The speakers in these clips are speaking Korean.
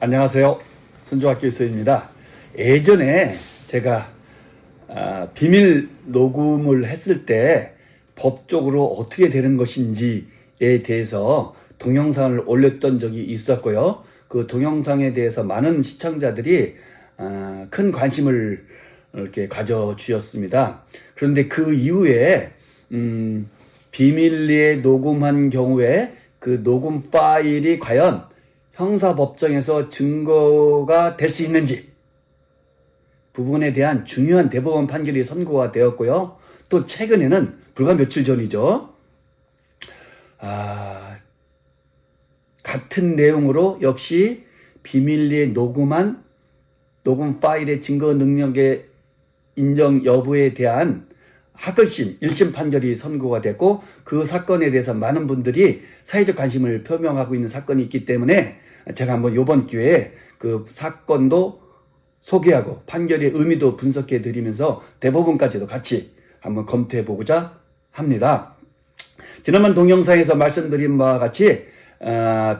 안녕하세요. 선조학교에서입니다. 예전에 제가 비밀 녹음을 했을 때 법적으로 어떻게 되는 것인지에 대해서 동영상을 올렸던 적이 있었고요. 그 동영상에 대해서 많은 시청자들이 큰 관심을 이렇게 가져주셨습니다. 그런데 그 이후에 비밀리에 녹음한 경우에 그 녹음 파일이 과연 형사법정에서 증거가 될 수 있는지 부분에 대한 중요한 대법원 판결이 선고가 되었고요. 또 최근에는 불과 며칠 전이죠. 같은 내용으로 역시 비밀리에 녹음한 녹음 파일의 증거 능력의 인정 여부에 대한 하급심 1심 판결이 선고가 됐고, 그 사건에 대해서 많은 분들이 사회적 관심을 표명하고 있는 사건이 있기 때문에 제가 한번 이번 기회에 그 사건도 소개하고 판결의 의미도 분석해 드리면서 대법원까지도 같이 한번 검토해 보고자 합니다. 지난번 동영상에서 말씀드린 바와 같이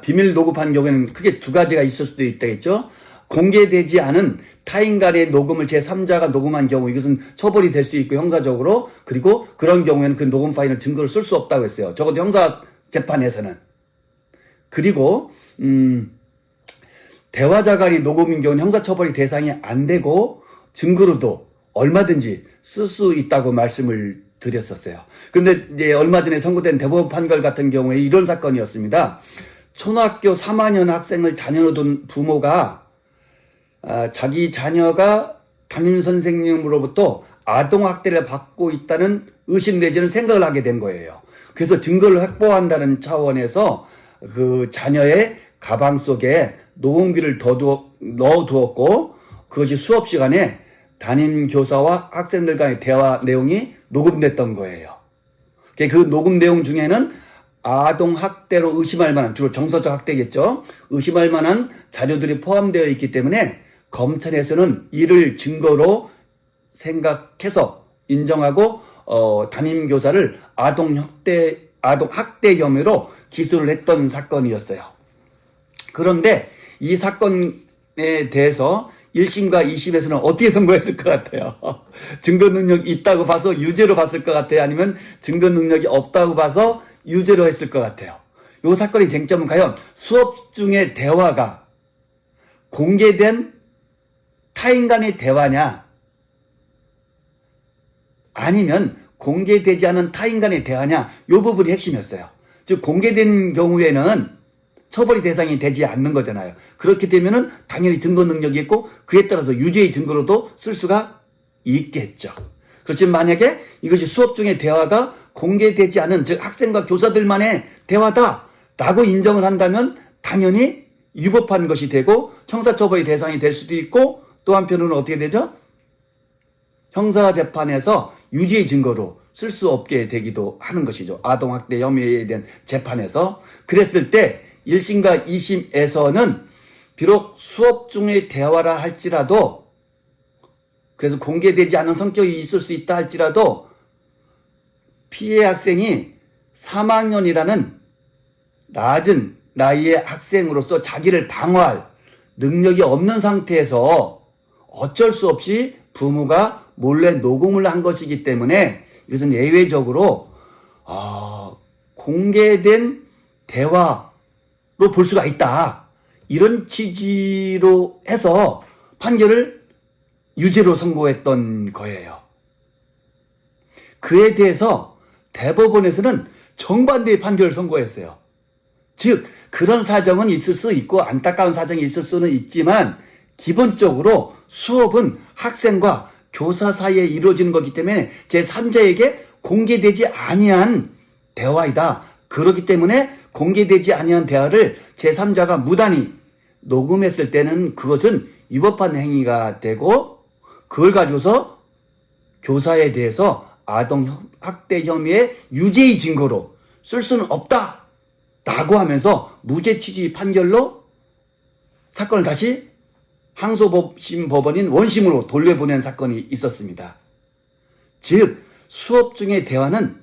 비밀 녹음한 경우에는 크게 두 가지가 있을 수도 있다겠죠. 공개되지 않은 타인 간의 녹음을 제3자가 녹음한 경우 이것은 처벌이 될 수 있고 형사적으로, 그리고 그런 경우에는 그 녹음 파일은 증거를 쓸 수 없다고 했어요. 적어도 형사 재판에서는. 그리고 대화자 간의 녹음인 경우는 형사처벌이 대상이 안 되고 증거로도 얼마든지 쓸 수 있다고 말씀을 드렸었어요. 그런데 이제 얼마 전에 선고된 대법원 판결 같은 경우에 이런 사건이었습니다. 초등학교 3학년 학생을 자녀로 둔 부모가 자기 자녀가 담임 선생님으로부터 아동학대를 받고 있다는 의심 내지는 생각을 하게 된 거예요. 그래서 증거를 확보한다는 차원에서 그 자녀의 가방 속에 녹음기를 넣어두었고, 그것이 수업 시간에 담임 교사와 학생들 간의 대화 내용이 녹음됐던 거예요. 그 녹음 내용 중에는 아동학대로 의심할 만한, 주로 정서적 학대겠죠, 의심할 만한 자료들이 포함되어 있기 때문에 검찰에서는 이를 증거로 생각해서 인정하고 담임 교사를 아동학대 혐의로 기소를 했던 사건이었어요. 그런데 이 사건에 대해서 1심과 2심에서는 어떻게 선고했을 것 같아요? 증거 능력이 있다고 봐서 유죄로 봤을 것 같아요? 아니면 증거 능력이 없다고 봐서 유죄로 했을 것 같아요? 이 사건의 쟁점은 과연 수업 중의 대화가 공개된 타인 간의 대화냐, 아니면 공개되지 않은 타인 간의 대화냐, 이 부분이 핵심이었어요. 즉 공개된 경우에는 처벌이 대상이 되지 않는 거잖아요. 그렇게 되면은 당연히 증거 능력이 있고 그에 따라서 유죄의 증거로도 쓸 수가 있겠죠. 그렇지만 만약에 이것이 수업 중의 대화가 공개되지 않은, 즉 학생과 교사들만의 대화다라고 인정을 한다면 당연히 위법한 것이 되고 형사처벌의 대상이 될 수도 있고, 또 한편으로는 어떻게 되죠? 형사재판에서 유죄의 증거로 쓸 수 없게 되기도 하는 것이죠. 아동학대 혐의에 대한 재판에서. 그랬을 때 1심과 2심에서는 비록 수업 중의 대화라 할지라도, 그래서 공개되지 않은 성격이 있을 수 있다 할지라도 피해 학생이 3학년이라는 낮은 나이의 학생으로서 자기를 방어할 능력이 없는 상태에서 어쩔 수 없이 부모가 몰래 녹음을 한 것이기 때문에 이것은 예외적으로 공개된 대화로 볼 수가 있다, 이런 취지로 해서 판결을 유죄로 선고했던 거예요. 그에 대해서 대법원에서는 정반대의 판결을 선고했어요. 즉 그런 사정은 있을 수 있고 안타까운 사정이 있을 수는 있지만 기본적으로 수업은 학생과 교사 사이에 이루어지는 것이기 때문에 제3자에게 공개되지 아니한 대화이다. 그렇기 때문에 공개되지 아니한 대화를 제3자가 무단히 녹음했을 때는 그것은 위법한 행위가 되고, 그걸 가지고서 교사에 대해서 아동학대 혐의의 유죄의 증거로 쓸 수는 없다 라고 하면서 무죄 취지 판결로 사건을 다시 항소심 법원인 원심으로 돌려보낸 사건이 있었습니다. 즉 수업 중의 대화는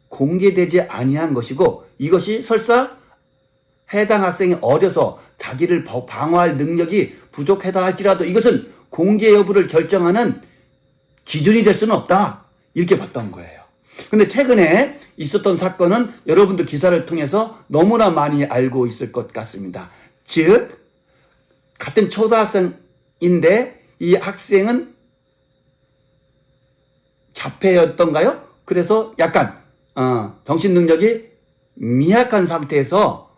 공개되지 아니한 것이고, 이것이 설사 해당 학생이 어려서 자기를 방어할 능력이 부족하다 할지라도 이것은 공개 여부를 결정하는 기준이 될 수는 없다. 이렇게 봤던 거예요. 근데 최근에 있었던 사건은 여러분도 기사를 통해서 너무나 많이 알고 있을 것 같습니다. 즉, 같은 초등학생인데 이 학생은 자폐였던가요? 그래서 약간 정신 능력이 미약한 상태에서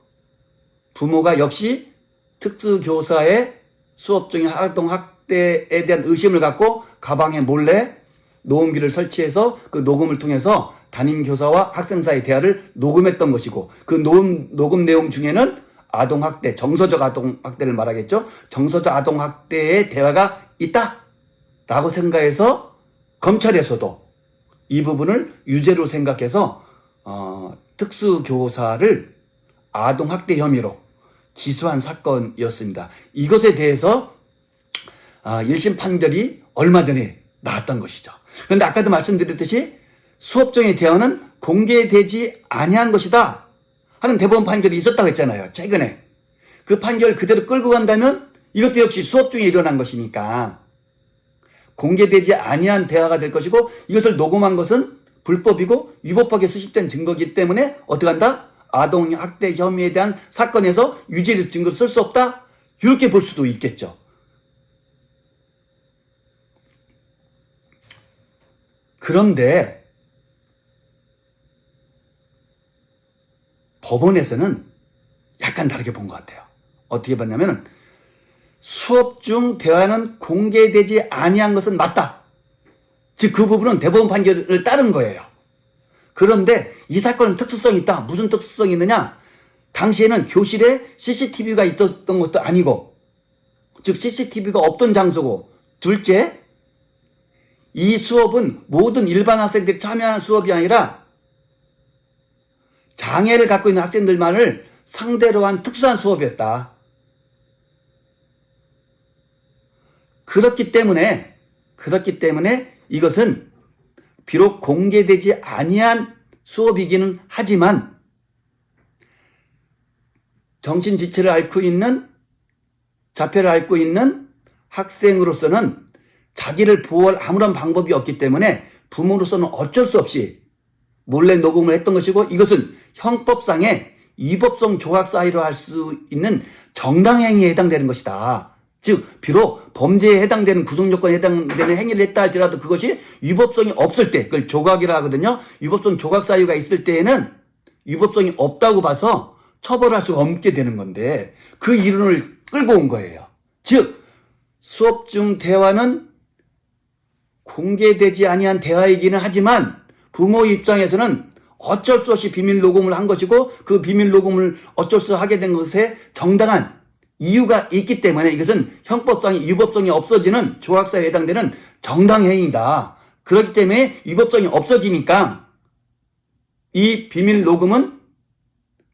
부모가 역시 특수교사의 수업 중에 아동학대에 대한 의심을 갖고 가방에 몰래 녹음기를 설치해서 그 녹음을 통해서 담임교사와 학생 사이 대화를 녹음했던 것이고, 그 녹음 내용 중에는 아동학대, 정서적 아동학대를 말하겠죠. 정서적 아동학대의 대화가 있다라고 생각해서 검찰에서도 이 부분을 유죄로 생각해서 특수교사를 아동학대 혐의로 기소한 사건이었습니다. 이것에 대해서 1심 판결이 얼마 전에 나왔던 것이죠. 그런데 아까도 말씀드렸듯이 수업 중의 대화는 공개되지 아니한 것이다 하는 대법원 판결이 있었다고 했잖아요. 최근에. 그 판결을 그대로 끌고 간다면 이것도 역시 수업 중에 일어난 것이니까 공개되지 아니한 대화가 될 것이고, 이것을 녹음한 것은 불법이고 위법하게 수집된 증거이기 때문에 어떻게 한다? 아동학대 혐의에 대한 사건에서 유죄를 증거로 쓸 수 없다? 이렇게 볼 수도 있겠죠. 그런데 법원에서는 약간 다르게 본 것 같아요. 어떻게 봤냐면 수업 중 대화는 공개되지 아니한 것은 맞다. 즉 그 부분은 대법원 판결을 따른 거예요. 그런데 이 사건은 특수성이 있다. 무슨 특수성이 있느냐? 당시에는 교실에 CCTV가 있었던 것도 아니고, 즉 CCTV가 없던 장소고, 둘째, 이 수업은 모든 일반 학생들이 참여하는 수업이 아니라 장애를 갖고 있는 학생들만을 상대로 한 특수한 수업이었다. 그렇기 때문에 이것은 비록 공개되지 아니한 수업이기는 하지만 정신지체를 앓고 있는, 자폐를 앓고 있는 학생으로서는 자기를 보호할 아무런 방법이 없기 때문에 부모로서는 어쩔 수 없이 몰래 녹음을 했던 것이고, 이것은 형법상의 위법성 조각 사유로 할 수 있는 정당행위에 해당되는 것이다. 즉 비록 범죄에 해당되는 구성요건에 해당되는 행위를 했다 할지라도 그것이 위법성이 없을 때, 그걸 조각이라 하거든요. 위법성 조각 사유가 있을 때에는 위법성이 없다고 봐서 처벌할 수가 없게 되는 건데, 그 이론을 끌고 온 거예요. 즉 수업 중 대화는 공개되지 아니한 대화이기는 하지만 부모 입장에서는 어쩔 수 없이 비밀 녹음을 한 것이고, 그 비밀 녹음을 어쩔 수 하게 된 것에 정당한 이유가 있기 때문에 이것은 형법상의 위법성이 없어지는 조각사에 해당되는 정당행위다. 그렇기 때문에 위법성이 없어지니까 이 비밀 녹음은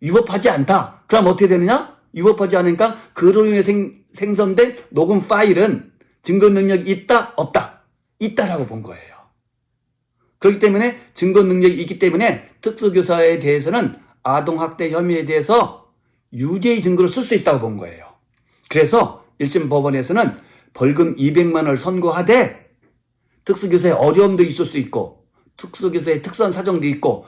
위법하지 않다. 그럼 어떻게 되느냐? 위법하지 않으니까 그로 인해 생성된 녹음 파일은 증거 능력이 있다? 없다? 있다라고 본 거예요. 그렇기 때문에 증거 능력이 있기 때문에 특수교사에 대해서는 아동학대 혐의에 대해서 유죄의 증거를 쓸 수 있다고 본 거예요. 그래서 1심 법원에서는 벌금 200만 원을 선고하되, 특수교사의 어려움도 있을 수 있고 특수교사의 특수한 사정도 있고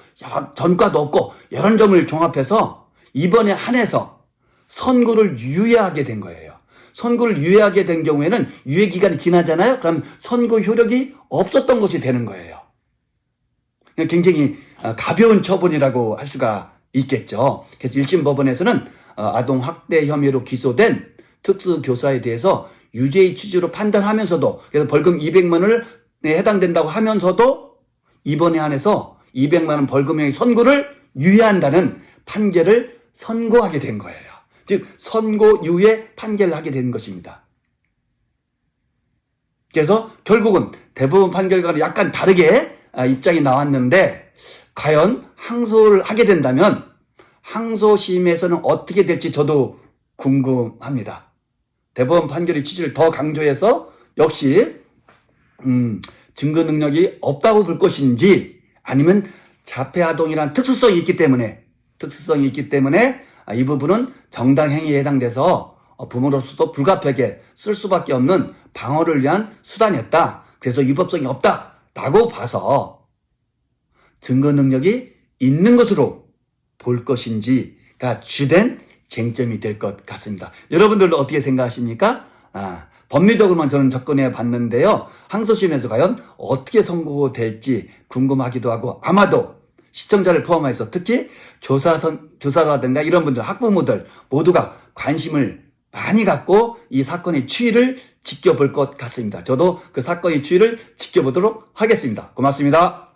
전과도 없고 여러 점을 종합해서 이번에 한해서 선고를 유예하게 된 거예요. 선고를 유예하게 된 경우에는 유예 기간이 지나잖아요. 그럼 선고 효력이 없었던 것이 되는 거예요. 굉장히 가벼운 처분이라고 할 수가 있겠죠. 그래서 1심 법원에서는 아동학대 혐의로 기소된 특수교사에 대해서 유죄의 취지로 판단하면서도, 그래서 벌금 200만 원을 해당된다고 하면서도 이번에 한해서 200만 원 벌금형의 선고를 유예한다는 판결을 선고하게 된 거예요. 즉 선고 유예 판결을 하게 된 것입니다. 그래서 결국은 대법원 판결과는 약간 다르게 입장이 나왔는데, 과연 항소를 하게 된다면 항소심에서는 어떻게 될지 저도 궁금합니다. 대법원 판결의 취지를 더 강조해서 역시 증거 능력이 없다고 볼 것인지, 아니면 자폐아동이란 특수성이 있기 때문에 이 부분은 정당행위에 해당돼서 부모로서도 불가피하게 쓸 수밖에 없는 방어를 위한 수단이었다. 그래서 위법성이 없다라고 봐서 증거 능력이 있는 것으로 볼 것인지가 주된 쟁점이 될 것 같습니다. 여러분들 어떻게 생각하십니까? 법리적으로만 저는 접근해 봤는데요. 항소심에서 과연 어떻게 선고될지 궁금하기도 하고, 아마도 시청자를 포함해서 특히 교사라든가 이런 분들, 학부모들 모두가 관심을 많이 갖고 이 사건의 추이를 지켜볼 것 같습니다. 저도 그 사건의 추이를 지켜보도록 하겠습니다. 고맙습니다.